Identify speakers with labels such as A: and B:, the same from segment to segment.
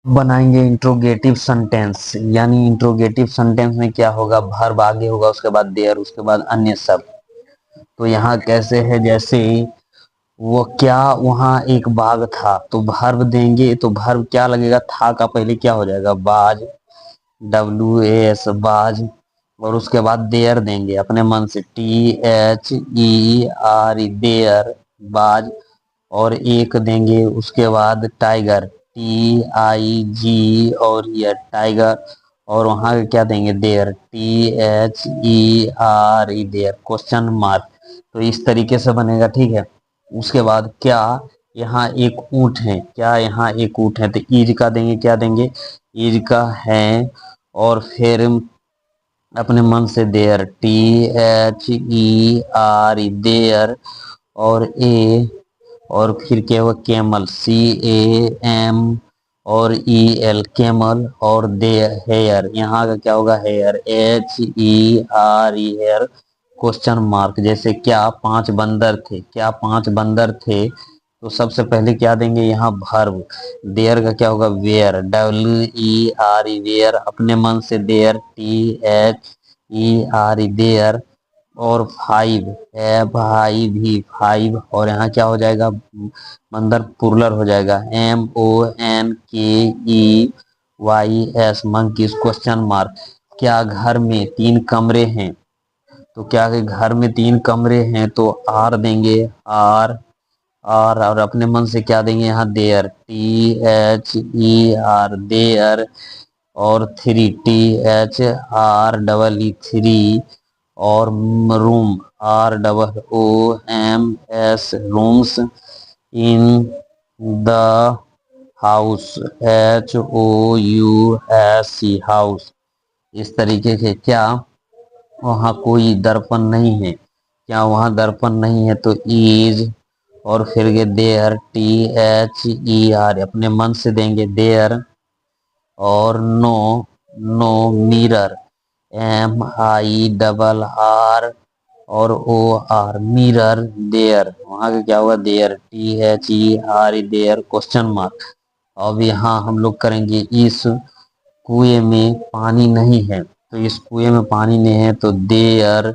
A: बनाएंगे interrogative sentence. यानी interrogative sentence में क्या होगा, वर्ब आगे होगा, उसके बाद देयर, उसके बाद अन्य सब। तो यहाँ कैसे है, जैसे वो क्या वहाँ एक बाग था, तो वर्ब देंगे तो वर्ब क्या लगेगा, था का पहले क्या हो जाएगा, बाज, WAS बाज। और उसके बाद देयर देंगे अपने मन से, THERE देयर बाज। और एक देंगे उसके बाद टाइगर, TIG और ये टाइगर। और वहां क्या देंगे, there, THERE there question mark. तो इस तरीके से बनेगा, ठीक है। उसके बाद क्या, यहाँ एक ऊंट है, क्या यहाँ एक ऊंट है, तो ईज का देंगे, क्या देंगे, ईज का है। और फिर अपने मन से देयर, THERE देयर। और ए, और फिर क्या हुआ, कैमल, CAM और EL कैमल। और दे हेयर, यहाँ का क्या होगा, here, HERE here question mark. जैसे क्या पांच बंदर थे, क्या पांच बंदर थे, तो सबसे पहले क्या देंगे यहाँ, वर्ब। देयर का क्या होगा, वेयर, WERE वेयर अपने मन से, देयर, THERE देयर। और फाइव, फाइव। और यहाँ क्या हो जाएगा, बंदर पुरलर हो जाएगा, MONKEYS मंकीज क्वेश्चन मार्क। क्या घर में तीन कमरे हैं, तो क्या है, घर में तीन कमरे हैं, तो आर देंगे, आर आर। और अपने मन से क्या देंगे यहाँ, देयर, THER देयर। और थ्री, THREE और room, ROOMS rooms. In the house, HOUSE house. इस तरीके के, क्या वहाँ कोई दर्पण नहीं है, क्या वहाँ दर्पण नहीं है, तो इज। और फिर ये देयर, THER अपने मन से देंगे, देयर। और नो, नो मिरर, MIRR और OR मिरर देयर। वहां का क्या होगा, there, THER there question mark. अब यहाँ हम लोग करेंगे, इस कुएं में पानी नहीं है, तो इस कुएं में पानी नहीं है, तो देयर।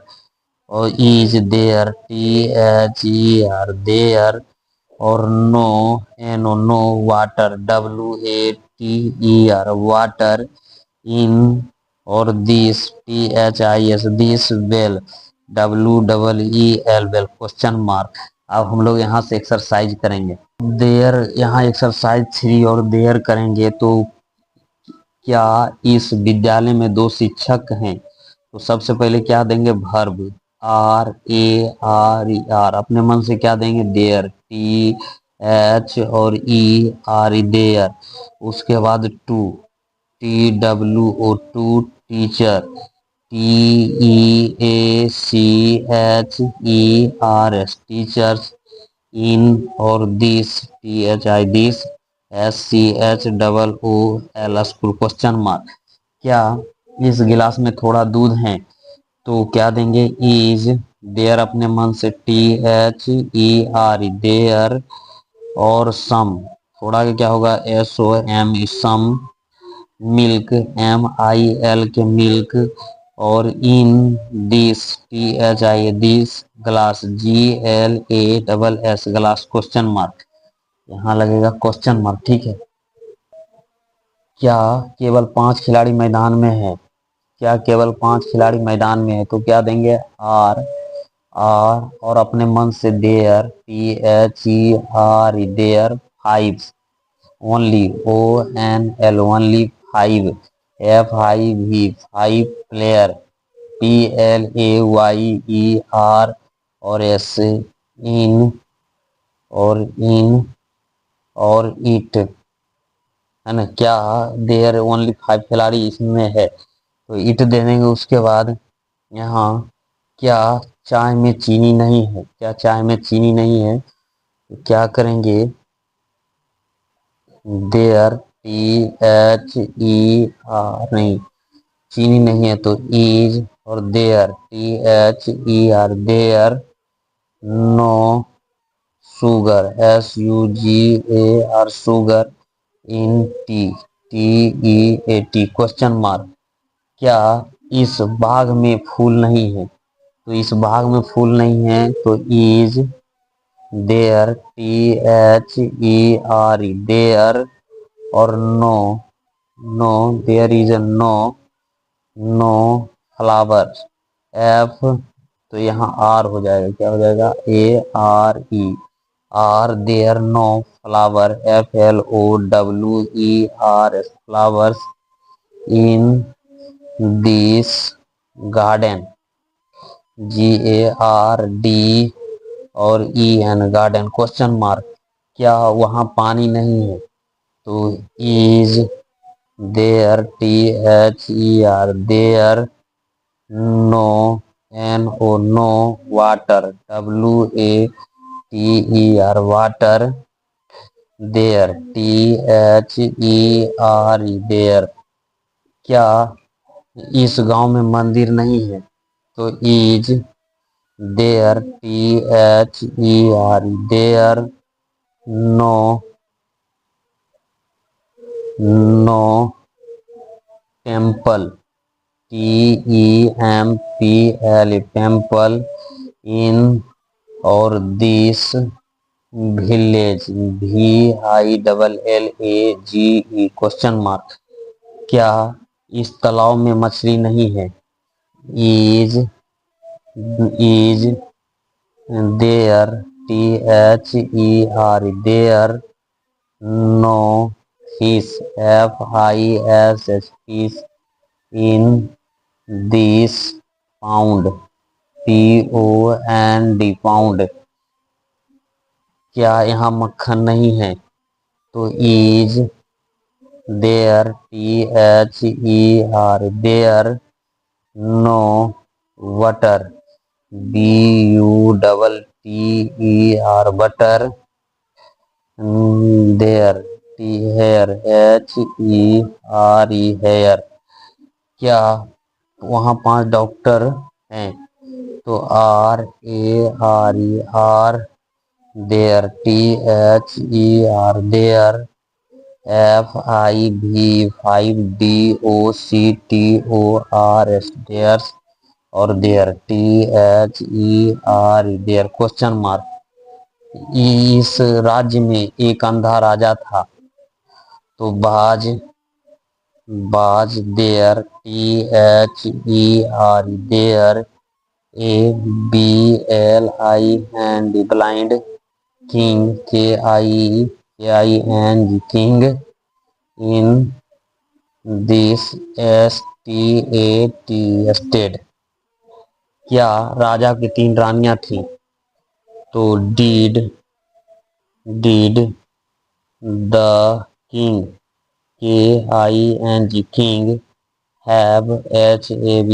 A: और इज देयर, THER देयर। और no, NO no water, WATER water. In, और this, this well, WEEL well question mark. अब हम लोग यहाँ से एक्सरसाइज करेंगे, देयर। यहाँ एक्सरसाइज 3 और देयर करेंगे। तो क्या इस विद्यालय में दो शिक्षक हैं, तो सबसे पहले क्या देंगे, वर्ब, RARER अपने मन से क्या देंगे, देयर, THERE देयर। उसके बाद two, TWO teacher, TEACHERS teachers. In, और this, THI this, SCHOOL school question mark. क्या इस गिलास में थोड़ा दूध है, तो क्या देंगे, इज देयर अपने मन से, THERE देयर। और सम, थोड़ा के क्या होगा, SOM सम। मिल्क, MIL के मिल्क। और in this, THI this glass, GLASS glass question mark. यहाँ लगेगा क्वेश्चन मार्क, ठीक है। क्या केवल 5 खिलाड़ी मैदान में है, क्या केवल 5 खिलाड़ी मैदान में है, तो क्या देंगे, आर आर। और अपने मन से, there, THER there five. Only, ONL only five. Five player, PLAYER। और एस, इन, और इन, और इट, है ना। क्या देयर ओनली 5 खिलाड़ी इसमें है, तो इट दे देंगे। उसके बाद यहाँ क्या चाय में चीनी नहीं है, क्या चाय में चीनी नहीं है, तो क्या करेंगे, देयर, THER नहीं, चीनी नहीं है, तो इज। और there, THER there no sugar, SUGAR sugar in tea. TEAT question mark. क्या इस बाग में फूल नहीं है? तो इस बाग में फूल नहीं है तो इज देयर, THERE देयर, और no, no there is a no, no flower, F, तो यहाँ R हो जाएगा, क्या हो जाएगा, ARE, are there no flower, FLOWERS flowers in this garden, GARD और EN गार्डन क्वेश्चन मार्क। क्या वहाँ पानी नहीं है? तो is there, THER there, no, NO no, water, WATER water, there, THERE there. क्या इस गांव में मंदिर नहीं है? तो is there, THERE there, no, no temple, TEMPL temple in और this village, VILLAGE question mark. क्या इस तालाब में मछली नहीं है? Is there, THERE there, no fish, FISH fish in this pond, POND pond. क्या यहाँ मक्खन नहीं है? तो is there, THERE there, no butter, BUTTER butter, there, here, HERE here. क्या वहाँ 5 डॉक्टर हैं? तो RARER there, THER there, FIV 5 DOCTORS theirs, और there, THERE there question mark. इस राज्य में एक अंधा राजा था। तो was, was there, THERE there, ABLIND blind, king, KING king in this STAT state. क्या राजा की 3 रानियां थीं? तो did the king, KING king, have, HAV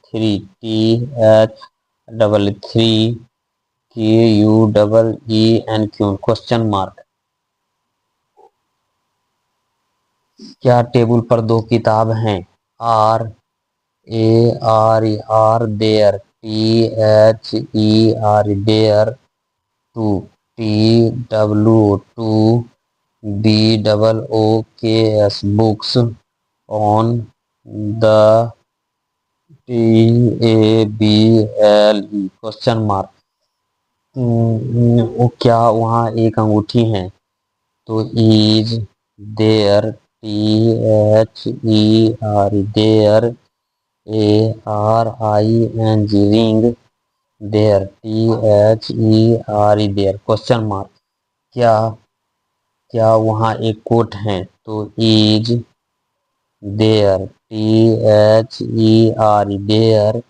A: 3, TH3 QUEEN question mark. क्या टेबल पर 2 किताब हैं? RARE there, THERE there, 2 TWO BOOKS books on the TABLE question mark. क्या वहाँ एक अंगूठी है? तो is there, THERE there, ARING ring, there, THERE there question mark. क्या वहाँ एक कोट है? तो is there, THERE there,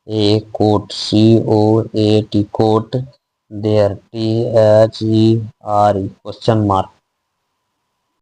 A: a coat, COAT coat, there, THERE question mark.